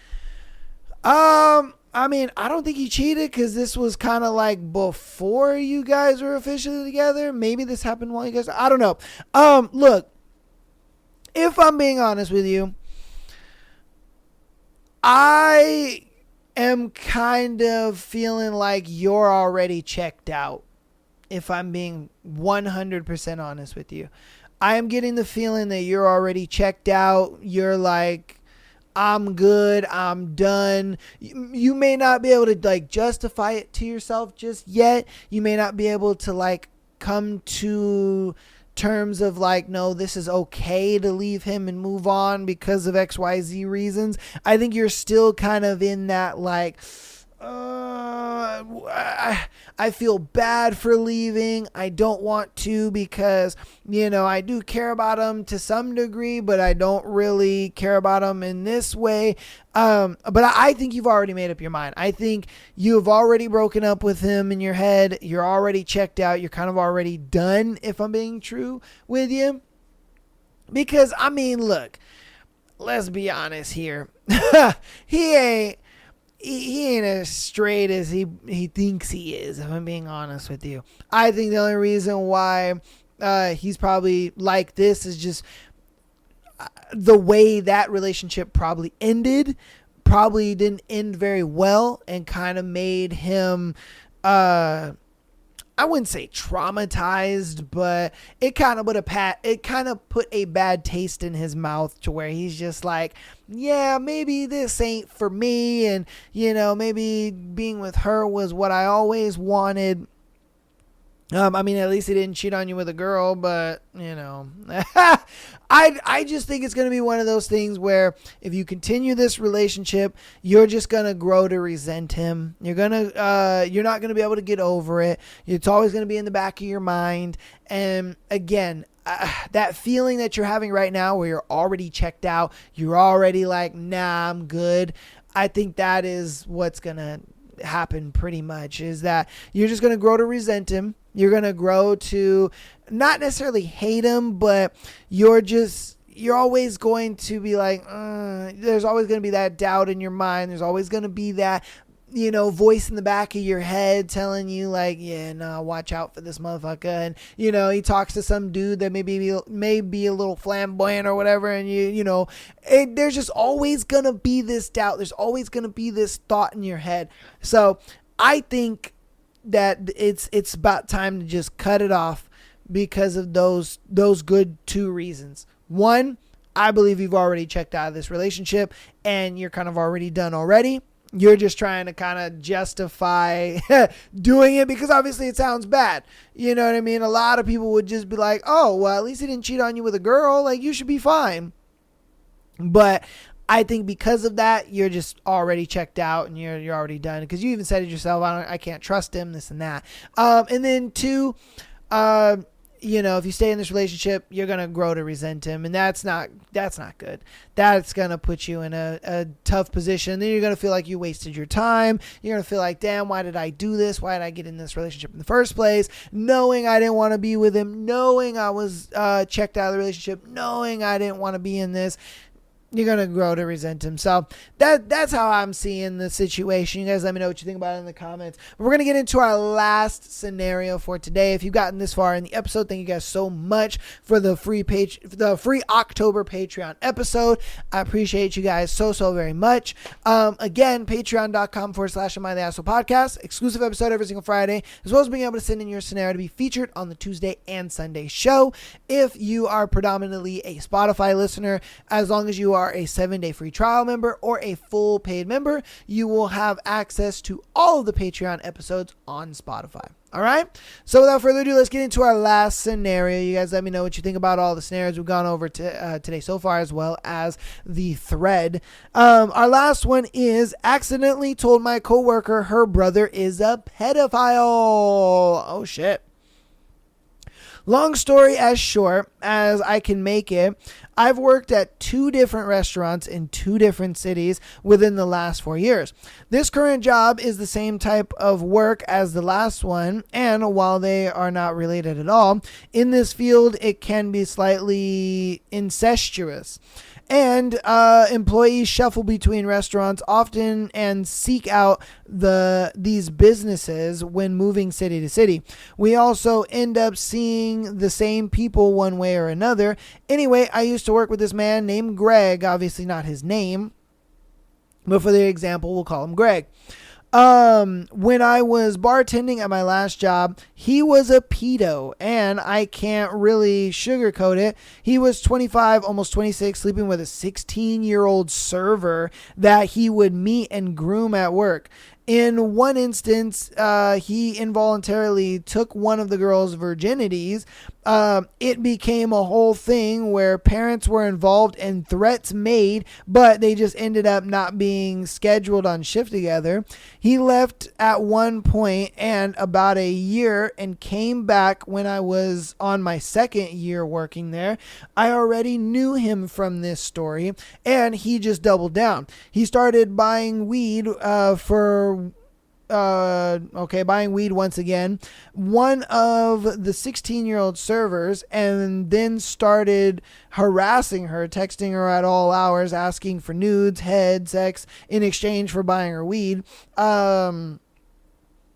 I mean, I don't think he cheated because this was kind of like before you guys were officially together. Maybe this happened while you guys, I don't know. Look, if I'm being honest with you, I am kind of feeling like you're already checked out, if I'm being 100% honest with you. I am getting the feeling that you're already checked out. You're like, I'm good, I'm done. You may not be able to like justify it to yourself just yet. You may not be able to like come to terms of like, no, this is okay to leave him and move on because of XYZ reasons. I think you're still kind of in that like, I feel bad for leaving. I don't want to because, you know, I do care about him to some degree, but I don't really care about him in this way. But I think you've already made up your mind. I think you've already broken up with him in your head. You're already checked out. You're kind of already done, if I'm being true with you. Because, I mean, look, let's be honest here. He ain't as straight as he thinks he is, if I'm being honest with you. I think the only reason why he's probably like this is just the way that relationship probably ended. Probably didn't end very well and kind of made him, I wouldn't say traumatized, but it kind of put a bad taste in his mouth to where he's just like, yeah, maybe this ain't for me. And, you know, maybe being with her was what I always wanted. I mean, at least he didn't cheat on you with a girl, but, you know, I just think it's going to be one of those things where if you continue this relationship, you're just going to grow to resent him. You're not going to be able to get over it. It's always going to be in the back of your mind. And again, that feeling that you're having right now where you're already checked out, you're already like, nah, I'm good. I think that is what's going to happen pretty much, is that you're just going to grow to resent him. You're going to grow to not necessarily hate him, but you're always going to be like, there's always going to be that doubt in your mind. There's always going to be that, you know, voice in the back of your head telling you like, yeah, no, watch out for this motherfucker. And, you know, he talks to some dude that may be a little flamboyant or whatever. And there's just always going to be this doubt. There's always going to be this thought in your head. So I think that it's about time to just cut it off because of those good two reasons. One, I believe you've already checked out of this relationship and you're kind of already done already. You're just trying to kind of justify doing it because obviously it sounds bad. You know what I mean? A lot of people would just be like, oh, well, at least he didn't cheat on you with a girl. Like, you should be fine. But I think because of that, you're just already checked out and you're already done. Because you even said it yourself, I can't trust him, this and that. And then two, you know, if you stay in this relationship, you're going to grow to resent him. And that's not good. That's going to put you in a tough position. Then you're going to feel like you wasted your time. You're going to feel like, damn, why did I do this? Why did I get in this relationship in the first place? Knowing I didn't want to be with him, knowing I was checked out of the relationship, knowing I didn't want to be in this. You're going to grow to resent him. So that's how I'm seeing the situation. You guys let me know what you think about it in the comments. But we're going to get into our last scenario for today. If you've gotten this far in the episode, thank you guys so much for the free October Patreon episode. I appreciate you guys so very much. Again, patreon.com/Am I the Asshole Podcast. Exclusive episode every single Friday, as well as being able to send in your scenario to be featured on the Tuesday and Sunday show. If you are predominantly a Spotify listener, as long as you are a 7-day free trial member or a full paid member, you will have access to all of the Patreon episodes on Spotify. All right. So without further ado, let's get into our last scenario. You guys let me know what you think about all the scenarios we've gone over today so far, as well as the thread. Our last one is accidentally told my coworker her brother is a pedophile. Oh, shit. Long story as short as I can make it, I've worked at 2 different restaurants in 2 different cities within the last 4 years. This current job is the same type of work as the last one, and while they are not related at all, in this field it can be slightly incestuous. And employees shuffle between restaurants often and seek out these businesses when moving city to city. We also end up seeing the same people one way or another. Anyway, I used to work with this man named Greg, obviously not his name, but for the example, we'll call him Greg. When I was bartending at my last job, he was a pedo, and I can't really sugarcoat it. He was 25, almost 26, sleeping with a 16-year-old server that he would meet and groom at work. In one instance, he involuntarily took one of the girl's virginities. It became a whole thing where parents were involved and threats made, but they just ended up not being scheduled on shift together. He left at one point and about a year and came back when I was on my 2nd year working there. I already knew him from this story, and he just doubled down. He started buying weed buying weed once again, one of the 16-year-old servers, and then started harassing her, texting her at all hours, asking for nudes, head, sex in exchange for buying her weed.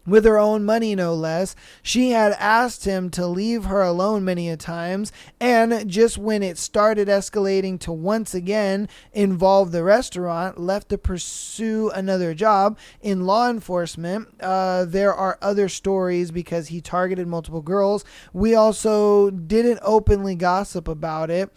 With her own money, no less. She had asked him to leave her alone many a times, and just when it started escalating to once again involve the restaurant, left to pursue another job in law enforcement. There are other stories because he targeted multiple girls. We also didn't openly gossip about it.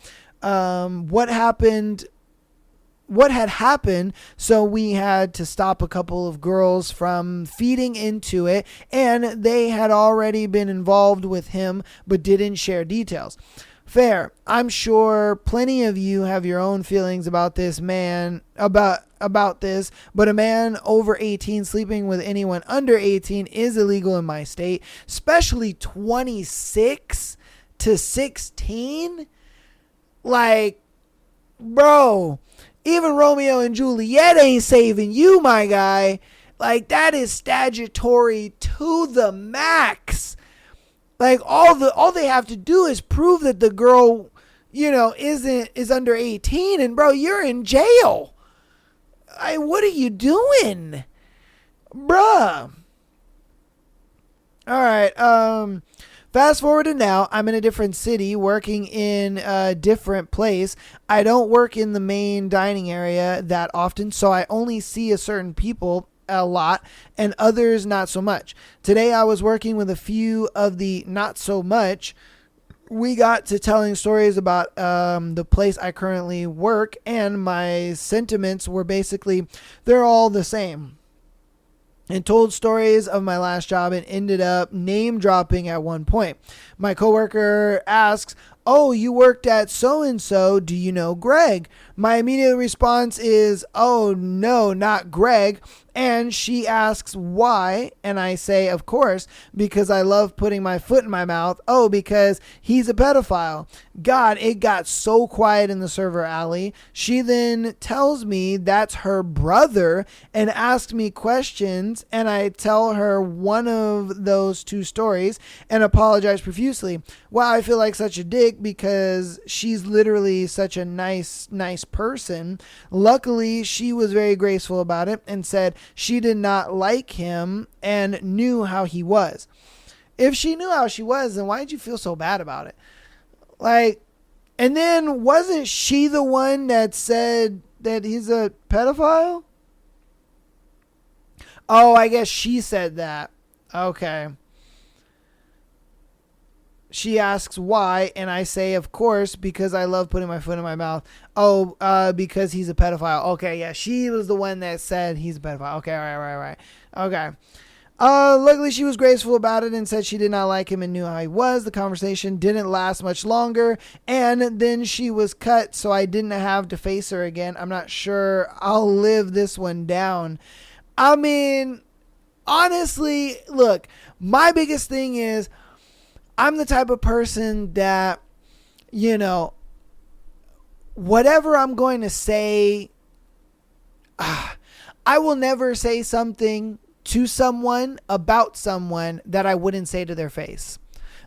What had happened, so we had to stop a couple of girls from feeding into it, and they had already been involved with him but didn't share details. Fair. I'm sure plenty of you have your own feelings about this man, about this, but a man over 18 sleeping with anyone under 18 is illegal in my state, especially 26 to 16. Like, bro, even Romeo and Juliet ain't saving you, my guy. Like, that is statutory to the max. Like, all they have to do is prove that the girl, is under 18, and bro, you're in jail. What are you doing, bruh? All right. Fast forward to now, I'm in a different city working in a different place. I don't work in the main dining area that often, so I only see a certain people a lot and others not so much. Today I was working with a few of the not so much. We got to telling stories about the place I currently work, and my sentiments were basically, they're all the same. And told stories of my last job and ended up name dropping at one point. My coworker asks, "Oh, you worked at so-and-so. Do you know Greg?" My immediate response is, "Oh, no, not Greg." And she asks why, and I say, of course, because I love putting my foot in my mouth. Oh, because he's a pedophile. God, it got so quiet in the server alley. She then tells me that's her brother and asks me questions, and I tell her one of those 2 stories and apologize profusely. Wow, I feel like such a dick because she's literally such a nice person. Luckily, she was very graceful about it and said she did not like him and knew how he was. If she knew how she was, then why did you feel so bad about it? Like, and then wasn't she the one that said that he's a pedophile? Oh, I guess she said that. Okay. she asks why, and I say, of course, because I love putting my foot in my mouth. Oh, because he's a pedophile. Okay, yeah, she was the one that said he's a pedophile. Okay, all right. Okay. Luckily, she was graceful about it and said she did not like him and knew how he was. The conversation didn't last much longer, and then she was cut, so I didn't have to face her again. I'm not sure I'll live this one down. I mean, honestly, look, my biggest thing is I'm the type of person that, you know, whatever I'm going to say, I will never say something to someone about someone that I wouldn't say to their face.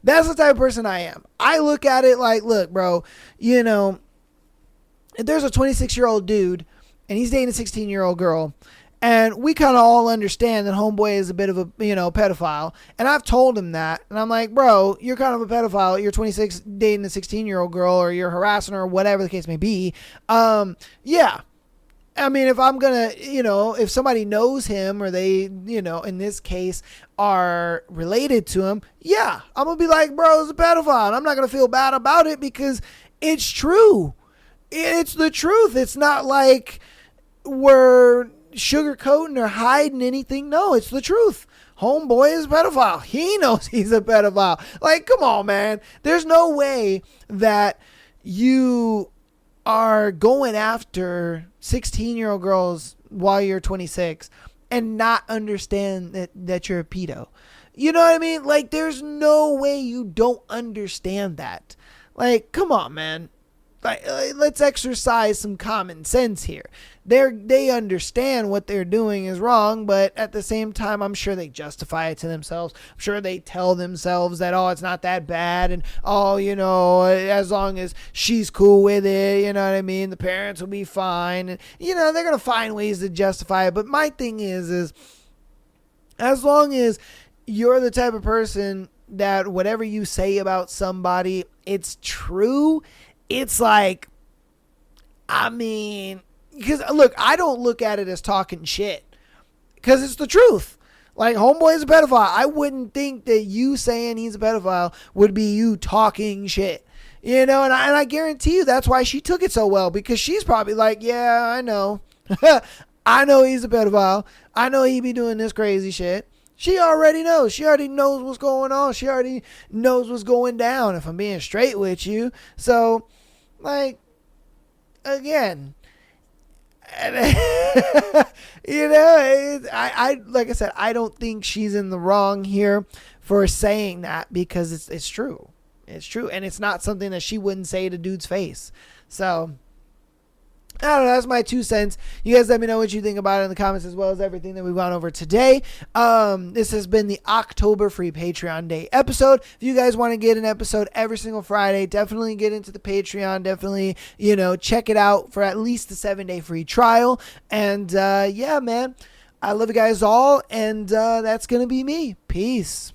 That's the type of person I am. I look at it like, look, bro, you know, if there's a 26-year-old dude and he's dating a 16-year-old girl, and we kind of all understand that homeboy is a bit of a, you know, pedophile. And I've told him that. And I'm like, bro, you're kind of a pedophile. You're 26 dating a 16-year-old girl, or you're harassing her, or whatever the case may be. Yeah. I mean, if I'm going to, you know, if somebody knows him, or they, you know, in this case are related to him, yeah, I'm going to be like, bro, it's a pedophile. And I'm not going to feel bad about it because it's true. It's the truth. It's not like we're sugarcoating or hiding anything. No, it's the truth. Homeboy is a pedophile. He knows he's a pedophile. Like, come on, man. There's no way that you are going after 16-year-old girls while you're 26 and not understand that you're a pedo. You know what I mean? Like, there's no way you don't understand that. Like, come on, man. Like, let's exercise some common sense here. They understand what they're doing is wrong, but at the same time, I'm sure they justify it to themselves. I'm sure they tell themselves that, oh, it's not that bad, and, oh, you know, as long as she's cool with it, you know what I mean, the parents will be fine. And, you know, they're going to find ways to justify it. But my thing is as long as you're the type of person that whatever you say about somebody, it's true. It's like, I mean, because look, I don't look at it as talking shit because it's the truth. Like, homeboy is a pedophile. I wouldn't think that you saying he's a pedophile would be you talking shit, you know, and I guarantee you that's why she took it so well, because she's probably like, yeah, I know. I know he's a pedophile. I know he be doing this crazy shit. She already knows. She already knows what's going on. She already knows what's going down, if I'm being straight with you. So, like, again, you know, I like I said, I don't think she's in the wrong here for saying that, because it's true. It's true, and it's not something that she wouldn't say to dude's face. So, I don't know. That's my 2 cents. You guys let me know what you think about it in the comments, as well as everything that we've gone over today. This has been the October free Patreon Day episode. If you guys want to get an episode every single Friday, definitely get into the Patreon. Definitely, you know, check it out for at least the 7-day free trial. And yeah, man, I love you guys all. And that's going to be me. Peace.